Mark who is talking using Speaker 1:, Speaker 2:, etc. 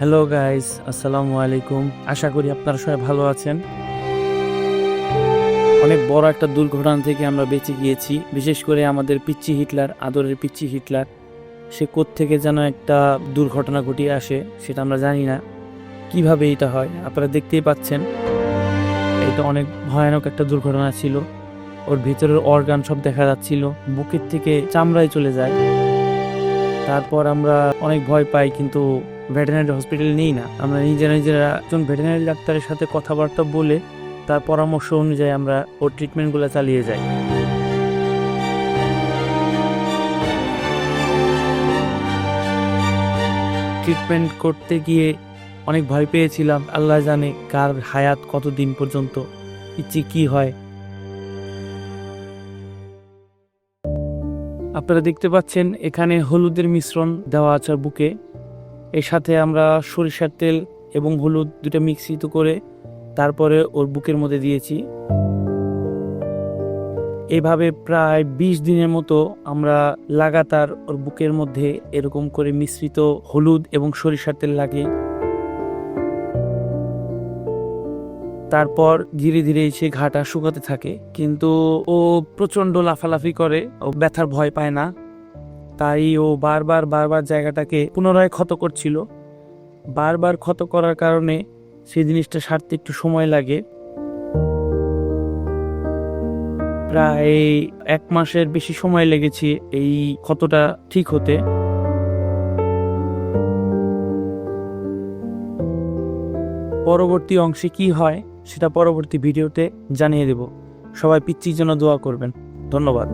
Speaker 1: Hello guys, আসসালামু আলাইকুম। আশা করি আপনারা সবাই ভালো আছেন। অনেক বড় একটা দুর্ঘটনা থেকে আমরা বেঁচে গিয়েছি। বিশেষ করে আমাদের পিচ্চি হিটলার, আদরের পিচ্চি হিটলার, সে কোত্থেকে যেন একটা দুর্ঘটনা ঘটিয়ে আসে, সেটা আমরা জানি না কিভাবে এটা হয়। আপনারা দেখতেই পাচ্ছেন, এটা অনেক ভয়ানক একটা দুর্ঘটনা ছিল। ওর ভিতরের অর্গান সব দেখা যাচ্ছিল, বুকের থেকে চামড়ায় চলে যায়। তারপর আমরা অনেক ভয় পাই, কিন্তু ভেটেরিনারি হসপিটালে নেই না, আমরা নিজেরা একজন ভেটেরিনারি ডাক্তারের সাথে কথাবার্তা বলে তার পরামর্শ অনুযায়ী আমরা ওর ট্রিটমেন্টগুলো চালিয়ে যাই। ট্রিটমেন্ট করতে গিয়ে অনেক ভয় পেয়েছিলাম। আল্লাহ জানে কার হায়াত কতদিন পর্যন্ত, ইচ্ছে কি হয়। আপনারা দেখতে পাচ্ছেন এখানে হলুদের মিশ্রণ দেওয়া আছে বুকে। এর সাথে আমরা সরিষার তেল এবং হলুদ দুটো মিশ্রিত করে তারপরে ওর বুকের মধ্যে দিয়েছি। এভাবে প্রায় 20 দিনের মতো আমরা লাগাতার ওর বুকের মধ্যে এরকম করে মিশ্রিত হলুদ এবং সরিষার তেল লাগিয়ে তারপর ধীরে ধীরে সে ঘাটা শুকাতে থাকে। কিন্তু ও প্রচন্ড লাফালাফি করে, ও ব্যথার ভয় পায় না, তাই ও বারবার জায়গাটাকে পুনরায় ক্ষত করছিল। বারবার ক্ষত করার কারণে সেই জিনিসটা সারতে একটু সময় লাগে। প্রায় 1 মাসের বেশি সময় লেগেছে এই ক্ষতটা ঠিক হতে। পরবর্তী অংশে কি হয় সেটা পরবর্তী ভিডিওতে জানিয়ে দেব। সবাই পিচ্চির জন্য দোয়া করবেন। ধন্যবাদ।